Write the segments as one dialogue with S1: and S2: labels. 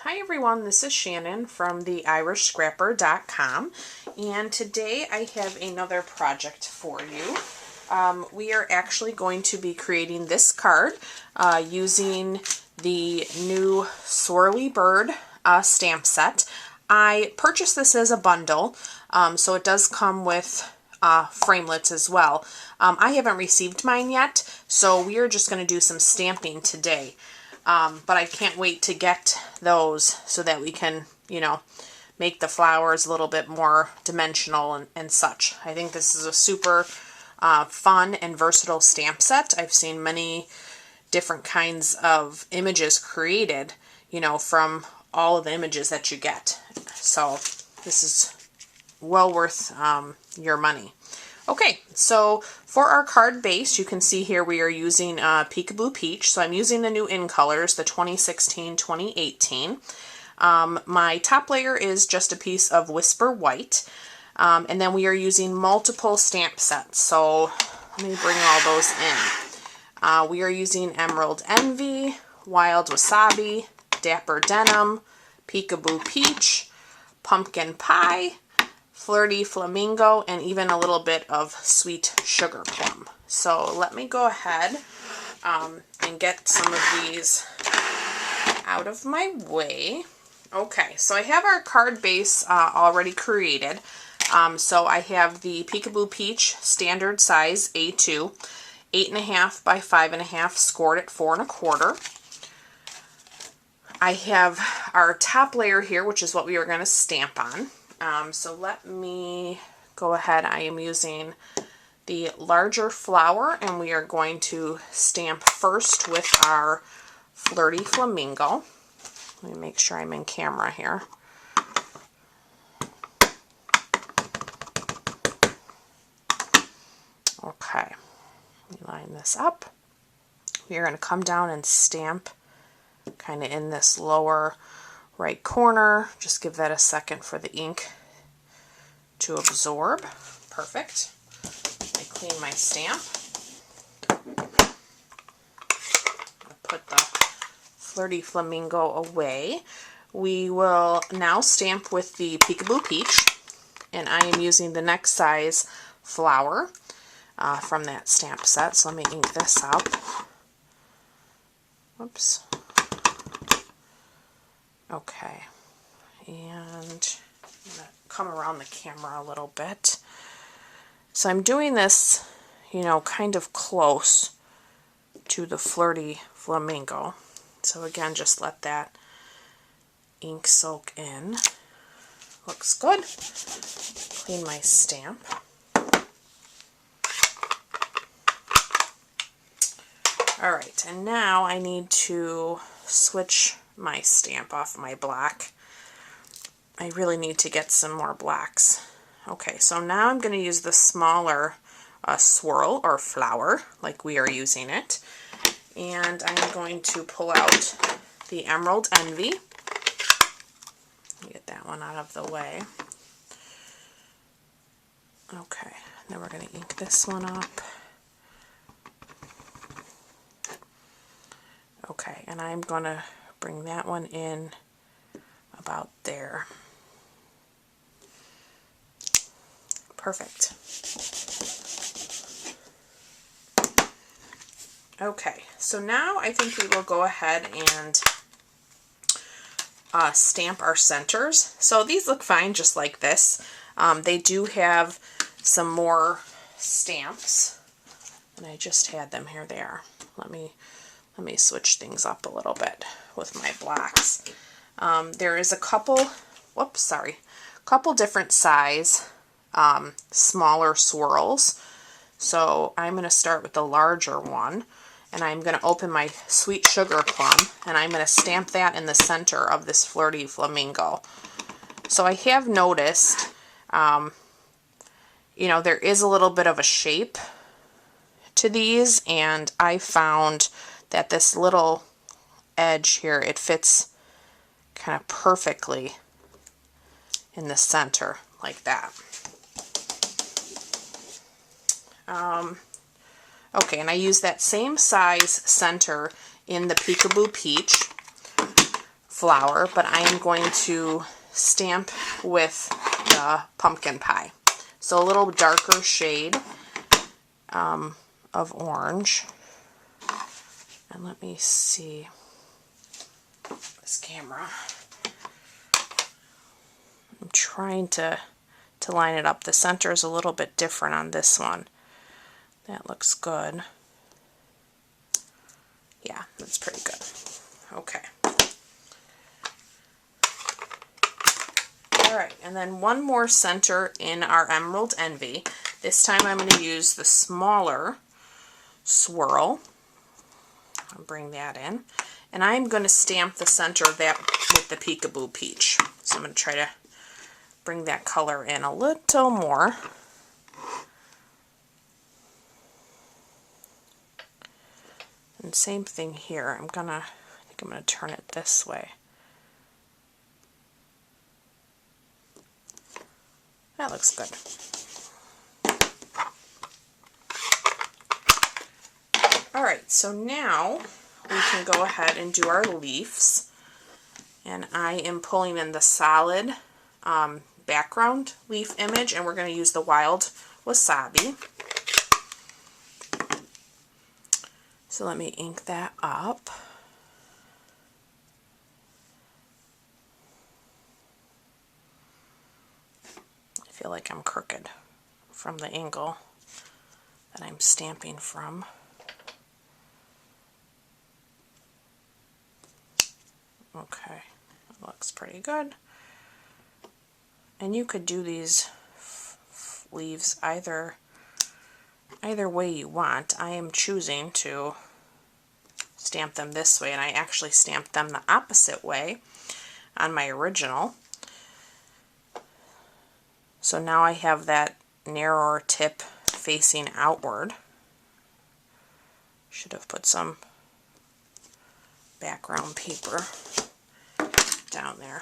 S1: Hi everyone, this is Shannon from the irishscrapper.com, and today I have another project for you. We are actually going to be creating this card using the new Swirly Bird stamp set. I purchased this as a bundle, so it does come with framelits as well. I haven't received mine yet, so we are just going to do some stamping today. But I can't wait to get those so that we can, make the flowers a little bit more dimensional and such. I think this is a super fun and versatile stamp set. I've seen many different kinds of images created, from all of the images that you get. So this is well worth your money. Okay, so for our card base, you can see here we are using Peekaboo Peach. So I'm using the new in colors, the 2016-2018. My top layer is just a piece of Whisper White. And then we are using multiple stamp sets. So let me bring all those in. We are using Emerald Envy, Wild Wasabi, Dapper Denim, Peekaboo Peach, Pumpkin Pie, Flirty Flamingo, and even a little bit of Sweet Sugar Plum. So let me go ahead and get some of these out of my way. Okay, so I have our card base already created. So I have the Peekaboo Peach standard size A2, 8.5 by 5.5, scored at 4 1/4. I have our top layer here, which is what we are going to stamp on. So let me go ahead. I am using the larger flower, and we are going to stamp first with our Flirty Flamingo. Let me make sure I'm in camera here. Okay, let me line this up. We are going to come down and stamp kind of in this lower right corner. Just give that a second for the ink to absorb. Perfect. I clean my stamp. I'll put the Flirty Flamingo away. We will now stamp with the Peekaboo Peach, and I am using the next size flower from that stamp set. So let me ink this up. Whoops. Okay, and I'm going to come around the camera a little bit. So I'm doing this, kind of close to the Flirty Flamingo. So again, just let that ink soak in. Looks good. Clean my stamp. Alright, and now I need to switch my stamp off my black. I really need to get some more blacks. Okay, so now I'm going to use the smaller swirl or flower, like we are using it. And I'm going to pull out the Emerald Envy. Get that one out of the way. Okay, then we're going to ink this one up. Okay, and I'm going to bring that one in about there. Perfect. Okay, so now I think we will go ahead and stamp our centers. So these look fine just like this. They do have some more stamps, and I just had them. Here they are. Let me switch things up a little bit with my blacks. There is a couple different size smaller swirls. So I'm going to start with the larger one, and I'm going to open my Sweet Sugar Plum, and I'm going to stamp that in the center of this Flirty Flamingo. So I have noticed, there is a little bit of a shape to these, and I found that this little edge here, it fits kind of perfectly in the center like that. Okay, and I use that same size center in the Peekaboo Peach flower, but I am going to stamp with the pumpkin pie. So a little darker shade of orange. And let me see this camera. I'm trying to line it up. The center is a little bit different on this one. That looks good. Yeah, that's pretty good. Okay. Alright, and then one more center in our Emerald Envy. This time I'm going to use the smaller swirl. I'll bring that in. And I'm going to stamp the center of that with the Peekaboo Peach. So I'm going to try to bring that color in a little more. And same thing here. I think I'm gonna turn it this way. That looks good. Alright, so now we can go ahead and do our leaves. And I am pulling in the solid background leaf image, and we're going to use the wild wasabi. So let me ink that up. I feel like I'm crooked from the angle that I'm stamping from. Okay, that looks pretty good. And you could do these leaves either way you want. I am choosing to stamp them this way, and I actually stamped them the opposite way on my original. So now I have that narrower tip facing outward. Should have put some background paper down there.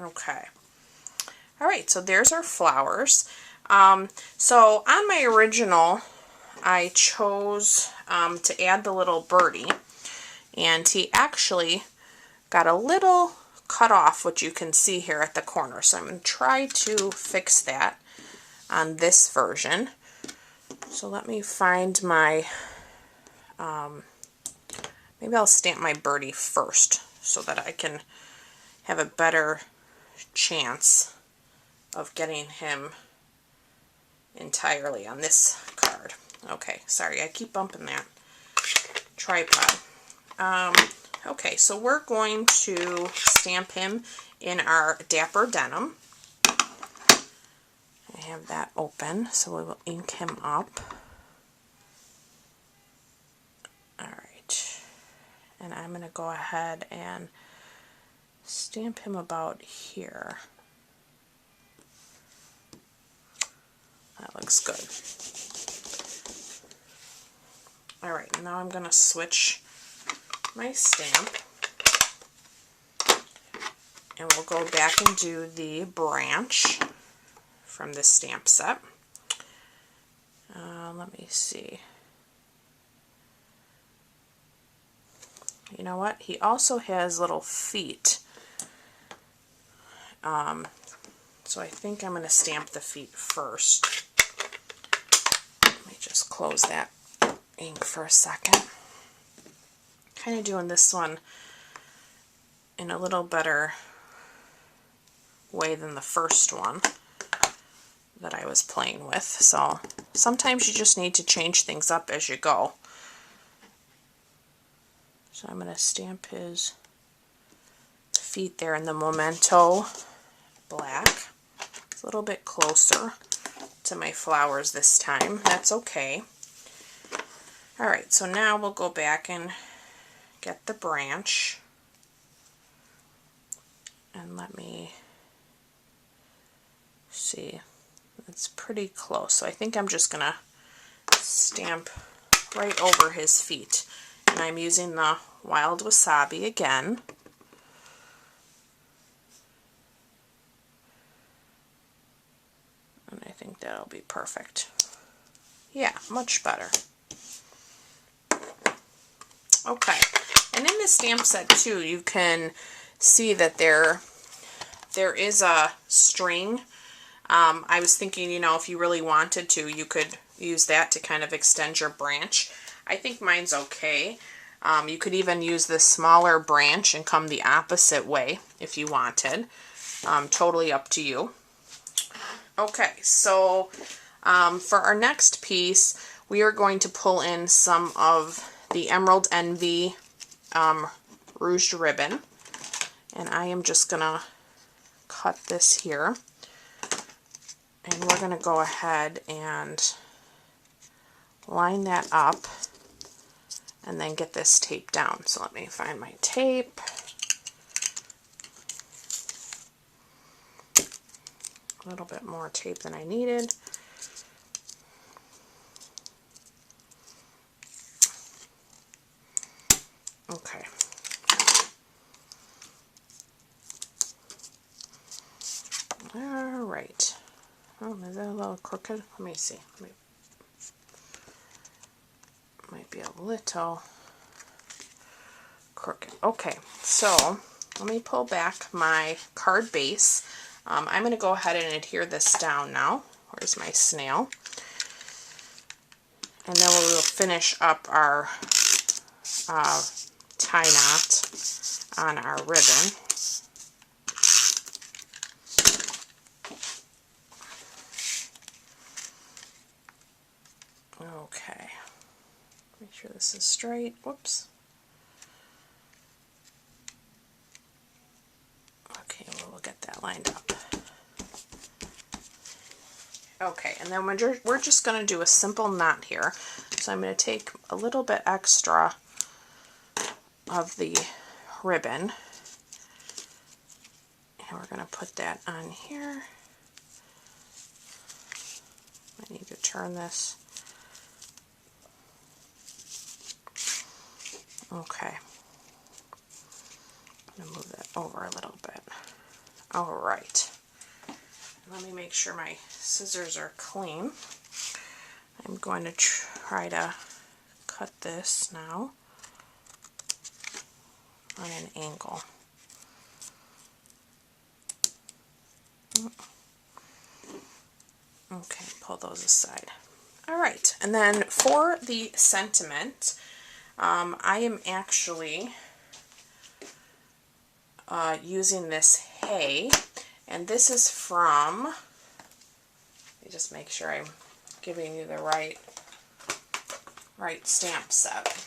S1: Okay. Alright, so there's our flowers. So on my original, I chose to add the little birdie, and he actually got a little cut off, which you can see here at the corner. So I'm going to try to fix that on this version. So let me find my, maybe I'll stamp my birdie first so that I can have a better chance of getting him entirely on this card. Okay, sorry, I keep bumping that tripod. Okay, so we're going to stamp him in our Dapper Denim. I have that open, so we will ink him up. Alright, and I'm going to go ahead and stamp him about here. That looks good. Alright, now I'm going to switch my stamp, and we'll go back and do the branch from this stamp set. Let me see. You know what? He also has little feet. So I think I'm going to stamp the feet first. Let me just close that ink for a second. Kind of doing this one in a little better way than the first one that I was playing with. So sometimes you just need to change things up as you go. So I'm going to stamp his feet there in the Memento black. It's a little bit closer to my flowers this time. That's okay. Alright, so now we'll go back and get the branch. And let me see. It's pretty close. So I think I'm just going to stamp right over his feet. And I'm using the Wild Wasabi again. And I think that'll be perfect. Yeah, much better. Okay, And in the stamp set too, you can see that there is a string. I was thinking, you know, if you really wanted to, you could use that to kind of extend your branch. I think mine's okay. You could even use this smaller branch and come the opposite way if you wanted. Totally up to you. Okay, so for our next piece, we are going to pull in some of the Emerald Envy ruched ribbon. And I am just going to cut this here. And we're going to go ahead and line that up and then get this tape down. So let me find my tape. A little bit more tape than I needed. Okay. All right. Oh, is that a little crooked? Let me see. Might be a little crooked. Okay, so let me pull back my card base. I'm going to go ahead and adhere this down now. Where's my snail? And then we will finish up our tie knot on our ribbon. Okay, make sure this is straight. Whoops. Okay, we'll get that lined up. Okay, and then we're just going to do a simple knot here. So I'm going to take a little bit extra of the ribbon, and we're going to put that on here. I need to turn this. Okay. I'm going to move that over a little bit. All right. Let me make sure my scissors are clean. I'm going to try to cut this now on an angle. Okay, pull those aside. All right, and then for the sentiment, I am actually using this hay, and this is from, let me just make sure I'm giving you the right stamp set.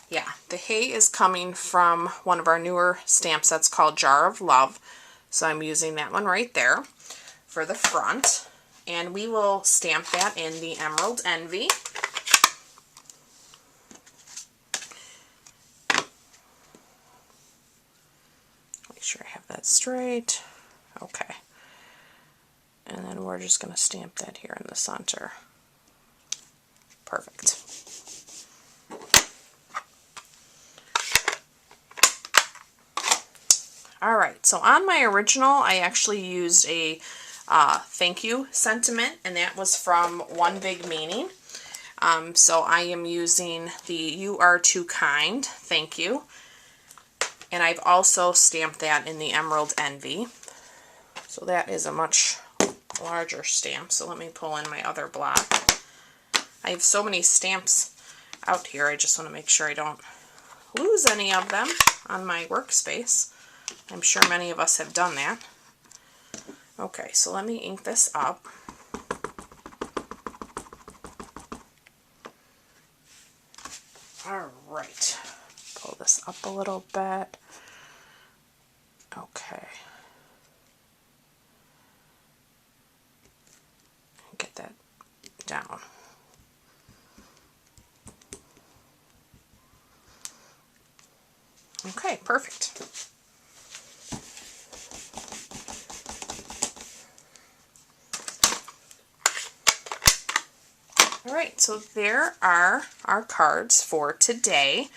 S1: Yeah, the hay is coming from one of our newer stamp sets called Jar of Love, so I'm using that one right there for the front, and we will stamp that in the Emerald Envy. Make sure I have that straight. Okay. And then we're just going to stamp that here in the center. Perfect. Alright, so on my original, I actually used a thank you sentiment, and that was from One Big Meaning. So I am using the You Are Too Kind, thank you. And I've also stamped that in the Emerald Envy. So that is a much larger stamp. So let me pull in my other block. I have so many stamps out here, I just want to make sure I don't lose any of them on my workspace. I'm sure many of us have done that. Okay, so let me ink this up. Alright, pull this up a little bit. Okay. Get that down. Okay, perfect. Alright, so there are our cards for today.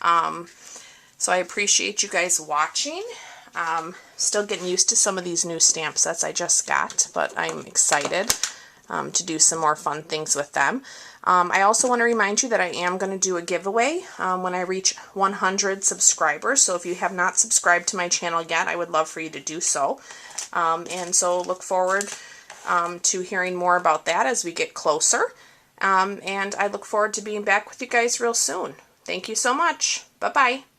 S1: So I appreciate you guys watching. Still getting used to some of these new stamp sets I just got, but I'm excited. to do some more fun things with them. I also want to remind you that I am going to do a giveaway when I reach 100 subscribers. So if you have not subscribed to my channel yet, I would love for you to do so. And so look forward to hearing more about that as we get closer. And I look forward to being back with you guys real soon. Thank you so much. Bye-bye.